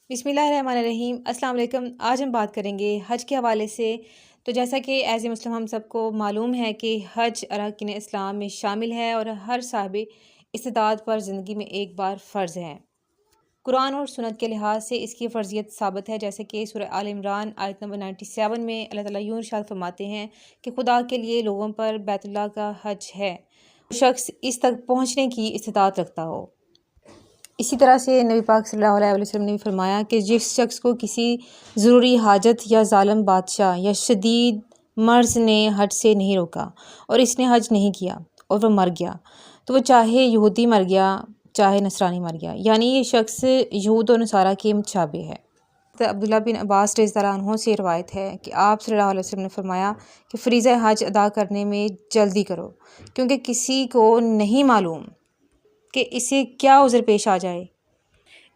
बिस्मिल्लाहिर्रहमानिर्रहीम। अस्सलाम वालेकुम। आज हम बात करेंगे हज के हवाले से। तो जैसा कि एज़ ए मुस्लिम हम सबको मालूम है कि हज अरकान इस्लाम में शामिल है और हर साहिब इस्तिताअत पर ज़िंदगी में एक बार फ़र्ज़ है। कुरान और सुन्नत के लिहाज से इसकी फ़र्ज़ियत साबित है, जैसे कि सूरह आल इमरान आयत नंबर 97 में अल्लाह ताला यूँ इरशाद फरमाते हैं कि खुदा के लिए लोगों पर बैतुल्लाह का हज है, शख्स इस तक पहुँचने की इस्तिताअत रखता हो। इसी तरह से नबी पाक सल्लल्लाहु अलैहि वसल्लम ने भी फरमाया कि जिस शख्स को किसी ज़रूरी हाजत या ज़ालिम बादशाह या शदीद मर्ज़ ने हज से नहीं रोका और इसने हज नहीं किया और वह मर गया, तो वह चाहे यहूदी मर गया चाहे नसरानी मर गया, यानी ये शख्स यहूद और नसारा के मुताबिक है। तो अब्दुल्लाह बिन अब्बास रज़ियल्लाहु अन्हु से रवायत है कि आप सल्लल्लाहु अलैहि वसल्लम ने फरमाया कि फ़रीज़ा हज अदा करने में जल्दी करो, क्योंकि किसी को नहीं मालूम कि इसे क्या उज़र पेश आ जाए।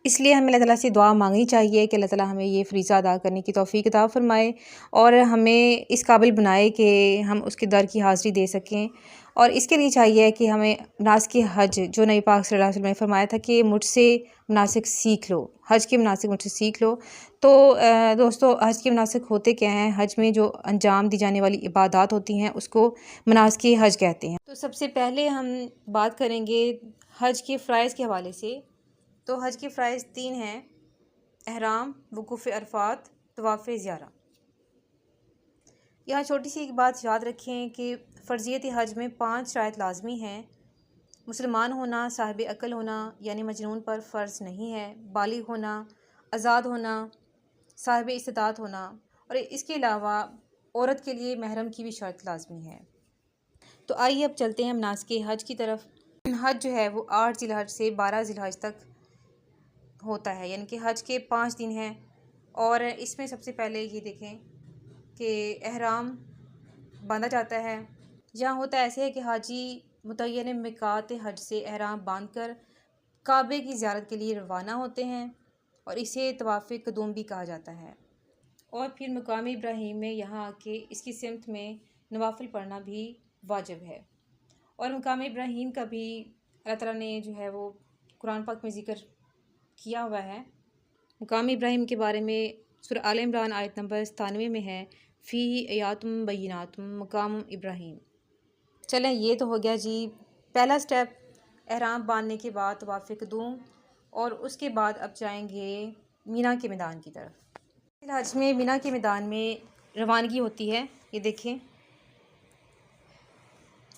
इसलिए हमें अल्लाह ताला से दुआ मांगनी चाहिए कि अल्लाह ताला हमें ये फ़रीज़ा अदा करने की तौफ़ीक अता फ़रमाए और हमें इस काबिल बनाए कि हम उसके दर की हाज़िरी दे सकें। और इसके लिए चाहिए कि हमें मनासिक हज, जो नबी पाक सल्लल्लाहु अलैहि वसल्लम ने फरमाया था कि मुझसे मनासिक सीख लो, हज के मनासिक मुझसे सीख लो। तो दोस्तों, हज के मनासिक होते क्या हैं? हज में जो अंजाम दी जाने वाली इबादत होती हैं उसको मनासिक हज कहते हैं। तो सबसे पहले हम बात करेंगे हज के फ़राइज़ के हवाले से। तो हज के फ़राइज़ 3 हैं: एहराम, वुक़ूफ़ अरफ़ात, तवाफ़ ज़ियारा। यहाँ छोटी सी एक बात याद रखें कि फ़र्ज़ियत हज में 5 शराइत लाज़मी हैं। मुसलमान होना, साहिब अक़ल होना यानी मजनून पर फ़र्ज़ नहीं है, बालिग़ होना, आज़ाद होना, साहिब इस्तिताअत होना और इसके अलावा औरत के लिए महरम की भी शर्त लाज़मी है। तो आइए अब चलते हैं मनासिक हज की तरफ। हज जो है वो 8 ज़िलहज से 12 ज़िलहज तक होता है, यानी कि हज के 5 दिन हैं। और इसमें सबसे पहले ये देखें कि एहराम बांधा जाता है। यहाँ होता ऐसे है कि हाजी मुतय्यन मिकात हज से एहराम बांधकर काबे की ज़ियारत के लिए रवाना होते हैं और इसे तवाफ़ क़ुदूम भी कहा जाता है। और फिर मकाम इब्राहीम में यहाँ आके इसकी सिमत में नवाफिल पढ़ना भी वाजिब है। और मकाम इब्राहीम का भी अल्लाह ताला ने जो है वो कुरान पाक में ज़िक्र किया हुआ है। मकाम इब्राहीम के बारे में सूरह आल इमरान आयत नंबर 97 में है, फ़ीही आयातुम बय्यिनातुम मकाम इब्राहीम। चलें, ये तो हो गया जी पहला स्टेप, एहराम बांधने के बाद तवाफ़ क़ुदूम। और उसके बाद अब जाएंगे मीना के मैदान की तरफ। हज में मीना के मैदान में रवानगी होती है। ये देखें,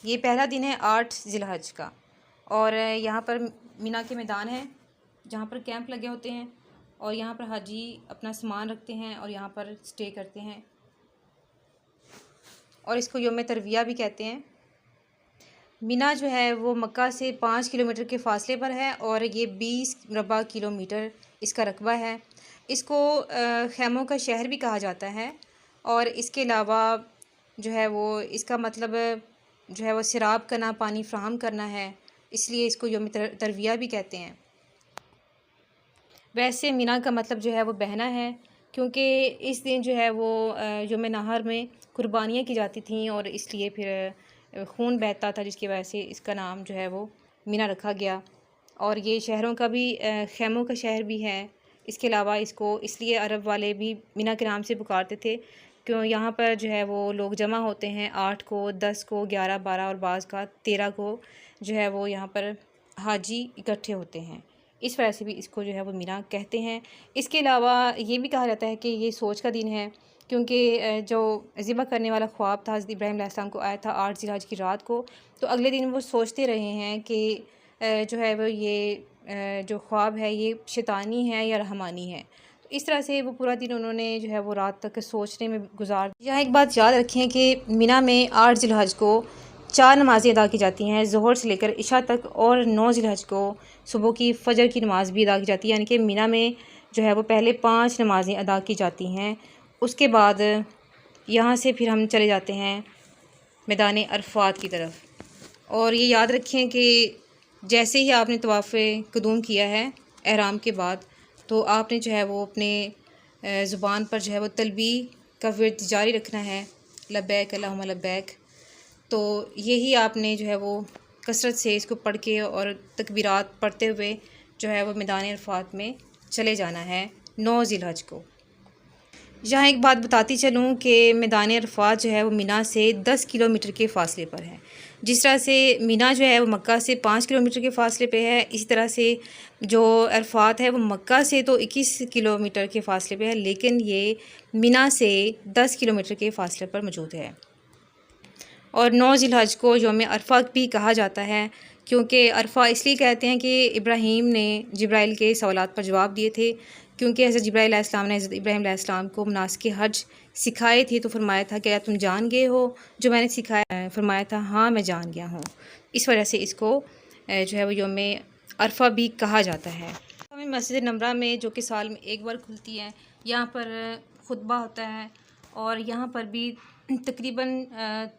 ये पहला दिन है 8 ज़िलहज का और यहाँ पर मीना के मैदान है जहाँ पर कैंप लगे होते हैं और यहाँ पर हाजी अपना सामान रखते हैं और यहाँ पर स्टे करते हैं और इसको यौम तरविया भी कहते हैं। मीना जो है वो मक्का से 5 किलोमीटर के फ़ासले पर है और ये 20 मुरबा किलोमीटर इसका रकबा है। इसको खैमों का शहर भी कहा जाता है और इसके अलावा जो है वो इसका मतलब जो है वो सिराब करना, पानी फ़राहम करना है, इसलिए इसको यौम तरविया भी कहते हैं। वैसे मीना का मतलब जो है वो बहना है, क्योंकि इस दिन जो है वो यौम नहर में कुर्बानियाँ की जाती थीं और इसलिए फिर खून बहता था, जिसकी वजह से इसका नाम जो है वो मीना रखा गया। और ये शहरों का भी खैमों का शहर भी है। इसके अलावा इसको इसलिए अरब वाले भी मीना के नाम से पुकारते थे, क्यों यहाँ पर जो है वो लोग जमा होते हैं 8 को, 10 को, 11, 12 और बाज़ का 13 को जो है वो यहाँ पर हाजी इकट्ठे होते हैं। इस वजह से भी इसको जो है वो मीना कहते हैं। इसके अलावा ये भी कहा जाता है कि ये सोच का दिन है, क्योंकि जो ज़िबा करने वाला ख्वाब था हज़रत इब्राहीम अलैहिस्सलाम को आया था 8 ज़िलहज की रात को, तो अगले दिन वो सोचते रहे हैं कि जो है वो ये जो ख्वाब है ये शैतानी है या रहमानी है। तो इस तरह से वो पूरा दिन उन्होंने जो है वो रात तक सोचने में गुजार। यहाँ एक बात याद रखें कि मीना में 8 ज़िलहज को 4 नमाज़ें अदा की जाती हैं ज़ोहर से लेकर इशा तक, और 9 ज़िलहज को सुबह की फ़जर की नमाज़ भी अदा की जाती है। यानी कि मीना में जो है वो पहले 5 नमाज़ें अदा की जाती हैं। उसके बाद यहाँ से फिर हम चले जाते हैं मैदान अरफ़ात की तरफ। और ये याद रखें कि जैसे ही आपने तवाफ़ क़ुदूम किया है एहराम के बाद, तो आपने जो है वो अपने ज़ुबान पर जो है वो तलबी का विर्द जारी रखना है, लब्बैक अल्लाहुम्मा लब्बैक। तो यही आपने जो है वो कसरत से इसको पढ़ के और तकबीरात पढ़ते हुए जो है वो मैदान अरफ़ात में चले जाना है 9 ज़िलहज को। यहाँ एक बात बताती चलूँ कि मैदान अरफ़ात जो है वो मिना से 10 किलोमीटर के फ़ासले पर है। जिस तरह से मिना जो है वो मक्का से 5 किलोमीटर के फ़ासले पे है, इसी तरह से जो अरफ़ात है वो मक्का से तो 21 किलोमीटर के फ़ासले पे है, लेकिन ये मिना से 10 किलोमीटर के फ़ासले पर मौजूद है। और 9 ज़िलहज को यौम अरफ़ा भी कहा जाता है, क्योंकि अरफ़ा इसलिए कहते हैं कि इब्राहीम ने जिब्राइल के सवालात पर जवाब दिए थे, क्योंकि हज़रत जिब्राइल अलैहिस्सलाम ने हज़रत इब्राहीम अलैहिस्सलाम को मनासिक हज सिखाए थे। तो फरमाया था, क्या तुम जान गए हो जो मैंने सिखाया? फरमाया था, हाँ मैं जान गया हूँ। इस वजह से इसको जो है वो यौम अरफ़ा भी कहा जाता है। हमें मस्जिद नबरा में, जो कि साल में एक बार खुलती है, यहाँ पर खुतबा होता है और यहाँ पर भी तकरीबन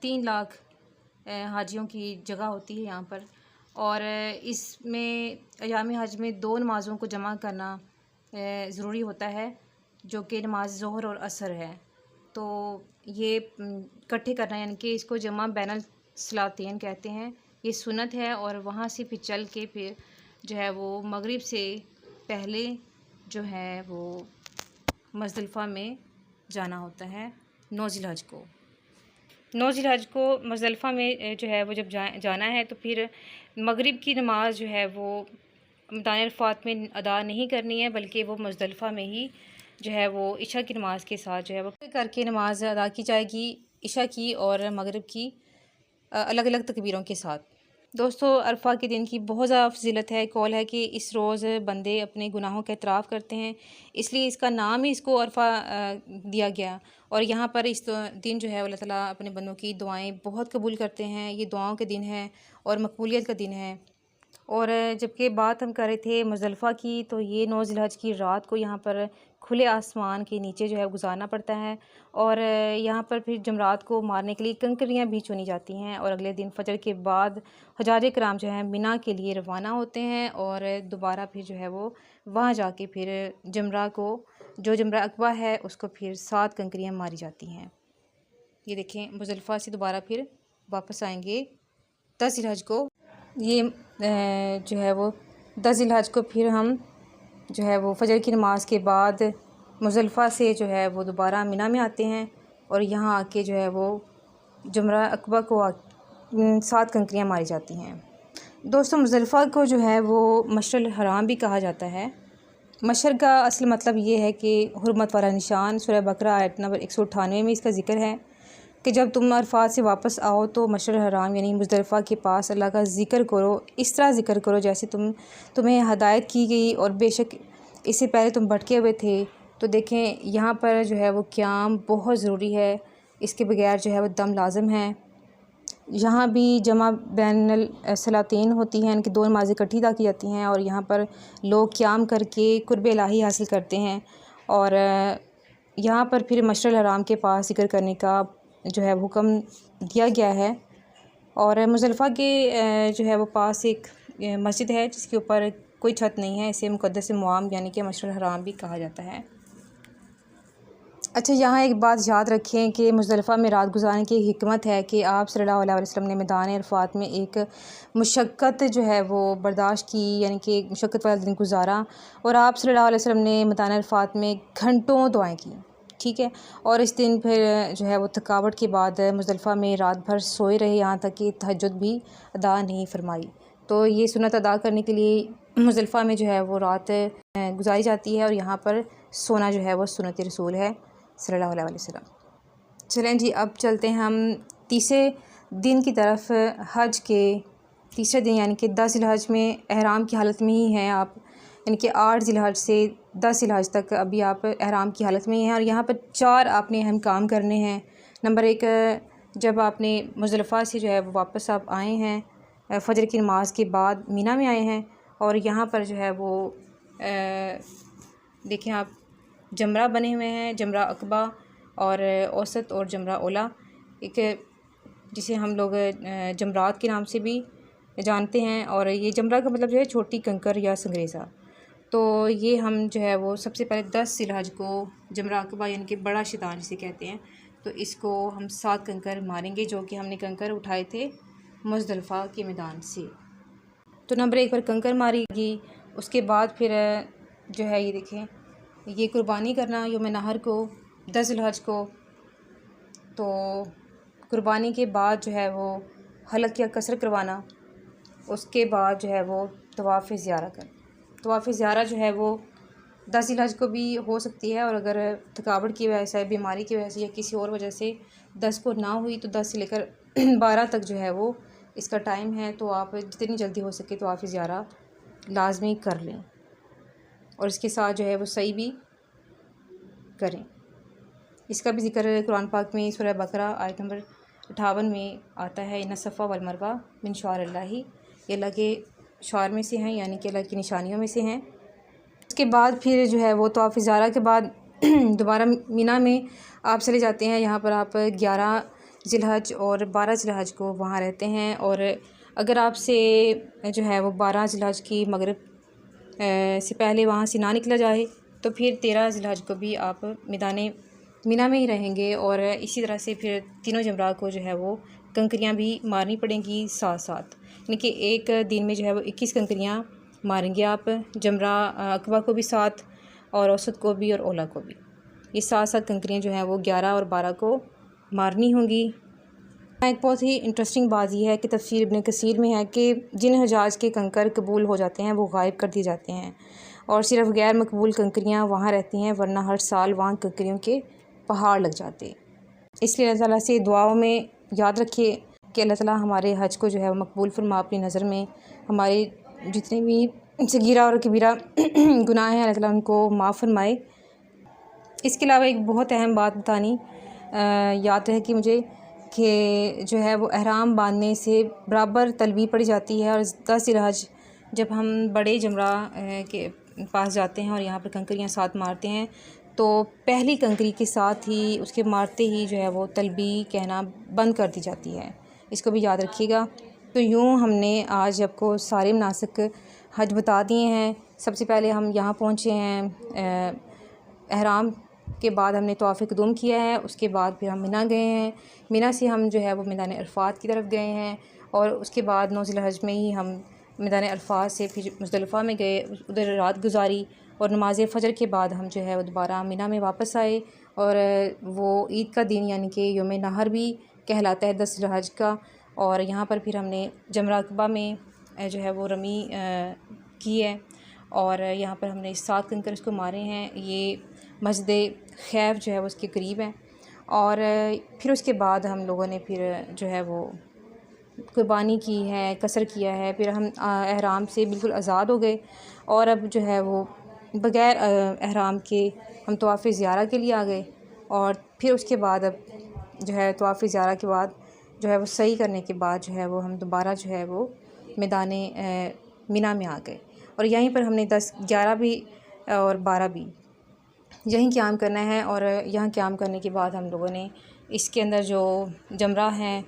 3 लाख हाजियों की जगह होती है यहाँ पर। और इसमें अयाम हज में 2 नमाज़ों को जमा करना ज़रूरी होता है, जो कि नमाज ज़ोहर और असर है। तो ये इकट्ठे करना, यानी कि इसको जमा बैनुल सलातैन कहते हैं, ये सुन्नत है। और वहाँ से फिर चल के फिर जो है वो मगरिब से पहले जो है वो मुज़दलिफ़ा में जाना होता है 9 ज़िलहज को। 9 ज़िलहज को मुज़दलिफ़ा में जो है वो जब जाना है, तो फिर मगरिब की नमाज़ जो है वो मैदान अरफ़ात में अदा नहीं करनी है, बल्कि वो मुज़दलिफ़ा में ही जो है वो इशा की नमाज़ के साथ जो है वो करके नमाज़ अदा की जाएगी, इशा की और मगरिब की अलग अलग तकबीरों के साथ। दोस्तों, अरफ़ा के दिन की बहुत ज़्यादा फ़ज़ीलत है। कौल है कि इस रोज़ बंदे अपने गुनाहों का एतराफ़ करते हैं, इसलिए इसका नाम ही इसको अरफ़ा दिया गया। और यहाँ पर इस दिन जो है अल्लाह ताला अपने बंदों की दुआएं बहुत कबूल करते हैं। ये दुआओं के दिन है और मकबूलियत का दिन है। और जबकि बात हम कर रहे थे मुज़दलिफ़ा की, तो ये 9 ज़िलहज की रात को यहाँ पर खुले आसमान के नीचे जो है गुज़ारना पड़ता है। और यहाँ पर फिर जमरात को मारने के लिए कंकरियाँ भी चुनी जाती हैं। और अगले दिन फ़जर के बाद हजारे कराम जो है मिना के लिए रवाना होते हैं और दोबारा फिर जो है वो वहाँ जाके फिर जमरा को, जो जमरा अक़बा है, उसको फिर 7 कंकरियाँ मारी जाती हैं। ये देखें, मुज़दलिफ़ा से दोबारा फिर वापस आएंगे 10 ज़िलहज को। ये जो है वो 10 ज़िलहज को फिर हम जो है वो फ़जर की नमाज़ के बाद मुज़दलिफ़ा से जो है वो दोबारा मिना में आते हैं और यहाँ आके जो है वो जमरा अक़बा को 7 कंकरियाँ मारी जाती हैं। दोस्तों, मुज़दलिफ़ा को जो है वो मशअल हराम भी कहा जाता है। मशअर का असल मतलब ये है कि हुर्मत वाला निशान। सूरह बकरा आयत नंबर 198 में इसका ज़िक्र है कि जब तुम अरफ़ात से वापस आओ तो मशअर हराम यानी मुज़दलिफ़ा के पास अल्लाह का ज़िक्र करो। इस तरह ज़िक्र करो जैसे तुम्हें हदायत की गई, और बेशक इससे पहले तुम भटके हुए थे। तो देखें, यहाँ पर जो है वो क़याम बहुत ज़रूरी है, इसके बगैर जो है वो दम लाज़िम है। यहाँ भी जमा बैनुल सलातैन होती हैं, इनकी 2 नमाज़ें इकट्ठी अदा की जाती हैं और यहाँ पर लोग क़याम करके कुर्ब इलाही हासिल करते हैं। और यहाँ पर फिर मशअल हराम के पास ज़िक्र करने का जो है हुक्म दिया गया है। और मुज़दलिफ़ा के जो है वो पास एक मस्जिद है जिसके ऊपर कोई छत नहीं है, इसे मुक़द्दस मुआम यानी कि मशअल हराम भी कहा जाता है। अच्छा, यहाँ एक बात याद रखें कि मुज़दलिफ़ा में रात गुज़ारने की हिकमत है कि आप सल्लल्लाहु अलैहि वसल्लम ने मैदान अरफ़ात में एक मुशक्क़त जो है वो बर्दाश्त की, यानी कि एक मुशक्क़त वाला दिन गुज़ारा। और आप सल्लल्लाहु अलैहि वसल्लम ने मैदान अरफ़ात में घंटों दुआएं की, ठीक है। और इस दिन फिर जो है वो थकावट के बाद मुज़दलिफ़ा में रात भर सोए रहे, यहाँ तक कि तहज्जुद भी अदा नहीं फरमाई। तो ये सुन्नत अदा करने के लिए मुज़दलिफ़ा में जो है वो रात गुजारी जाती है और यहाँ पर सोना जो है वो सुन्नत रसूल है सल्लल्लाहु अलैहि वसल्लम। चलें जी, अब चलते हैं हम तीसरे दिन की तरफ। हज के तीसरे दिन यानी कि 10 ज़िलहज में एहराम की हालत में ही हैं आप, यानी कि 8 ज़िलहज से 10 ज़िलहज तक अभी आप एहराम की हालत में ही हैं। और यहाँ पर 4 आपने अहम काम करने हैं। नंबर 1, जब आपने मुज़दलिफ़ा से जो है वो वापस आप आए हैं, फ़जर की नमाज़ के बाद मीना में आए हैं, और यहाँ पर जो है वो देखें आप जमरा बने हुए हैं, जमरा अक़बा और औसत और जमरा ओला, एक जिसे हम लोग जमरात के नाम से भी जानते हैं। और ये जमरा का मतलब जो है छोटी कंकर या संगरेज़ा। तो ये हम जो है वो सबसे पहले 10 ज़िलहज को जमरा अक़बा यानी कि बड़ा शैतान जिसे कहते हैं, तो इसको हम 7 कंकर मारेंगे, जो कि हमने कंकर उठाए थे मुज़दलिफ़ा के मैदान से। तो नंबर 1 पर कंकर मारेगी। उसके बाद फिर जो है ये देखें, ये कुर्बानी करना यौम नहर को 10 ज़िलहज को, तो कुर्बानी के बाद जो है वो हलक या कसर करवाना, उसके बाद जो है वो तवाफ़ ज़ियारा कर। तवाफ़ ज़ियारा जो है वो 10 ज़िलहज को भी हो सकती है, और अगर थकावट की वजह से, बीमारी की वजह से या किसी और वजह से 10 को ना हुई तो 10 से लेकर 12 तक जो है वो इसका टाइम है। तो आप जितनी जल्दी हो सके तवाफ़ ज़ियारा लाजमी कर लें, और इसके साथ जो है वो सही भी करें। इसका भी ज़िक्र कुरान पाक में सूरह बकरा आयत नंबर 58 में आता है, इन्ना सफ़ा वल मरवा मिन शअरिल्लाहि, ये अल्लाह के शअर में से हैं, यानी कि अल्लाह की निशानियों में से हैं। उसके बाद फिर जो है वो तवाफ़ ज़ियारा के बाद दोबारा मीना में आप चले जाते हैं। यहाँ पर आप 11 ज़िलहज और 12 ज़िलहज को वहाँ रहते हैं, और अगर आपसे जो है वो 12 ज़िलहज की मगरिब से पहले वहाँ से ना निकला जाए तो फिर 13 ज़िलहज को भी आप मैदान मीना में ही रहेंगे। और इसी तरह से फिर तीनों जमरा को जो है वो कंकरियाँ भी मारनी पड़ेंगी साथ साथ, यानी कि एक दिन में जो है वो 21 कंकरियाँ मारेंगे आप, जमरा अकबा को भी साथ, और औसत को भी और ओला को भी। ये साथ साथ कंकरियाँ जो हैं वो 11 और 12 को मारनी होंगी। एक बहुत ही इंटरेस्टिंग बात यह है कि तफसीर इब्न कसीर में है कि जिन हजाज के कंकर कबूल हो जाते हैं वो गायब कर दिए जाते हैं, और सिर्फ़ गैर मकबूल कंकरियाँ वहाँ रहती हैं, वरना हर साल वहाँ कंकरियों के पहाड़ लग जाते। इसलिए अल्लाह ताला से दुआओं में याद रखिए कि अल्लाह ताला हमारे हज को जो है वो मकबूल फरमा, अपनी नज़र में हमारे जितने भी सगीरा और कबीरा गुनाह हैं अल्लाह ताला उनको माफ़ फरमाए। इसके अलावा एक बहुत अहम बात बतानी याद रहे कि मुझे कि जो है वो एहराम बांधने से बराबर तलबी पड़ी जाती है, और 10 ज़िलहज जब हम बड़े जमरा के पास जाते हैं और यहाँ पर कंकरियाँ साथ मारते हैं, तो पहली कंकरी के साथ ही उसके मारते ही जो है वो तलबी कहना बंद कर दी जाती है। इसको भी याद रखिएगा। तो यूँ हमने आज आपको सारे मनासिक हज बता दिए हैं। सबसे पहले हम यहाँ पहुँचे हैं, एहराम के बाद हमने तवाफ़ क़ुदूम किया है, उसके बाद फिर हम मिना गए हैं। मिना से हम जो है वो मैदान अरफ़ात की तरफ गए हैं, और उसके बाद 9 ज़िलहज में ही हम मैदान अरफ़ात से फिर मुज़दलिफ़ा में गए, उधर रात गुजारी, और नमाज़ फ़जर के बाद हम जो है वो दोबारा मिना में वापस आए। और वो ईद का दिन यानी कि यौम नहर भी कहलाता है 10 ज़िलहज का। और यहाँ पर फिर हमने जमरा अक़बा में जो है वो रमी की है, और यहाँ पर हमने 7 कंकर उसको मारे हैं। ये मस्जिद खैफ जो है वो उसके करीब है। और फिर उसके बाद हम लोगों ने फिर जो है वो कुर्बानी की है, कसर किया है, फिर हम एहराम से बिल्कुल आज़ाद हो गए, और अब जो है वो बग़ैर एहराम के हम तवाफ़ ज़ियारा के लिए आ गए। और फिर उसके बाद अब जो है तवाफ़ ज़ियारा के बाद जो है वो सही करने के बाद जो है वो हम दोबारा जो है वो मैदान मिना में आ गए, और यहीं पर हमने 10, 11 भी और 12 भी यहीं क़याम करना है। और यहाँ क़याम करने के बाद हम लोगों ने इसके अंदर जो जमरा हैं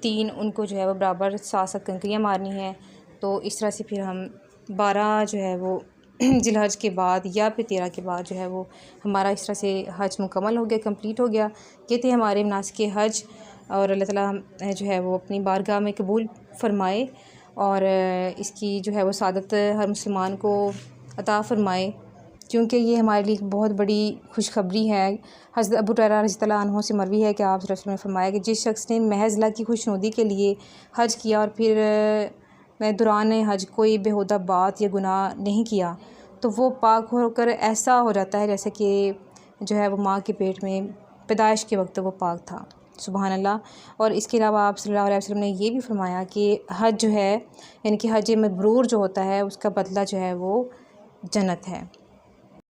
3, उनको जो है वो बराबर 7-7 कंकरियाँ मारनी है। तो इस तरह से फिर हम 12 जो है वो ज़िलहज के बाद या फिर 13 के बाद जो है वो हमारा इस तरह से हज मुकम्मल हो गया, कंप्लीट हो गया। ये थे हमारे मनासिक हज, और अल्लाह ताला जो है वो अपनी बारगाह में कबूल फ़रमाए, और इसकी जो है वो सादत हर मुसलमान को अता फ़रमाए, क्योंकि ये हमारे लिए बहुत बड़ी खुशखबरी है। हज़रत अबू हुरैरा रज़ियल्लाहु अन्हु से मरवी है कि आप सल्लल्लाहु अलैहि वसल्लम ने फरमाया कि जिस शख्स ने महज़ अल्लाह की खुशनुदी के लिए हज किया और फिर दौरान हज कोई बेहुदा बात या गुनाह नहीं किया, तो वो पाक होकर ऐसा हो जाता है जैसे कि जो है वो माँ के पेट में पैदाइश के वक्त वो पाक था। सुबहान अल्लाह। और इसके अलावा आप सल्लल्लाहु अलैहि वसल्लम ने ये भी फरमाया कि हज जो है यानी कि हज मबरूर जो होता है उसका बदला जो है वो जन्नत है।